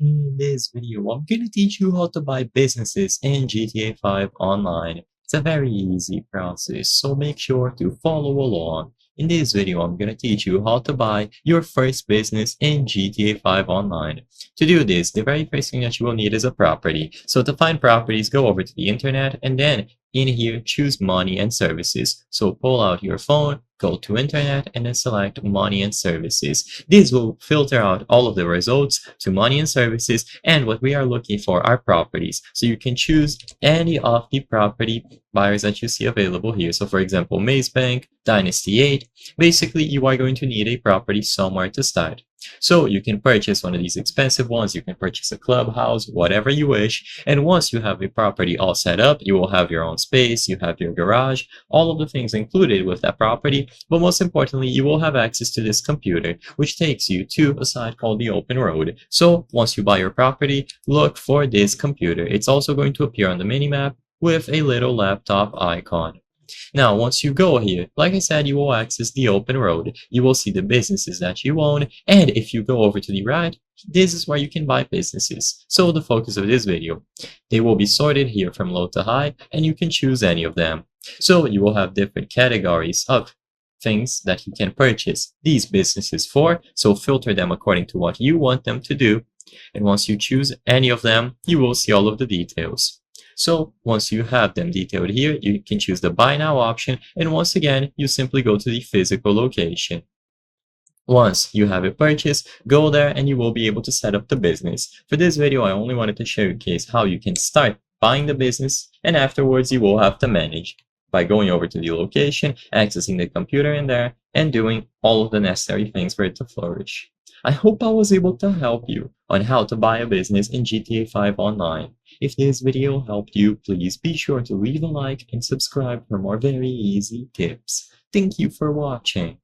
In this video, I'm going to teach you how to buy businesses in GTA 5 online. It's a very easy process, so make sure to follow along. In this video, I'm going to teach you how to buy your first business in GTA 5 online. To do this, the very first thing that you will need is a property. So to find properties, go over to the internet and then in here, choose money and services. So pull out your phone, go to internet, and then select money and services. This will filter out all of the results to money and services, and what we are looking for are properties. So you can choose any of the property buyers that you see available here. So for example, Maze Bank, Dynasty 8. Basically, you are going to need a property somewhere to start. So you can purchase one of these expensive ones, you can purchase a clubhouse, whatever you wish. And once you have a property all set up, you will have your own space, you have your garage, all of the things included with that property. But most importantly, you will have access to this computer, which takes you to a site called the Open Road. So once you buy your property, look for this computer. It's also going to appear on the minimap with a little laptop icon. Now, once you go here, like I said, you will access the Open Road. You will see the businesses that you own, and if you go over to the right, this is where you can buy businesses. So the focus of this video, they will be sorted here from low to high, and you can choose any of them. So you will have different categories of things that you can purchase these businesses for, so filter them according to what you want them to do. And once you choose any of them, you will see all of the details. So once you have them detailed here, you can choose the buy now option, and once again, you simply go to the physical location. Once you have it purchased, go there and you will be able to set up the business. For this video, I only wanted to showcase how you can start buying the business, and afterwards you will have to manage by going over to the location, accessing the computer in there, and doing all of the necessary things for it to flourish. I hope I was able to help you on how to buy a business in GTA 5 online. If this video helped you, please be sure to leave a like and subscribe for more very easy tips. Thank you for watching.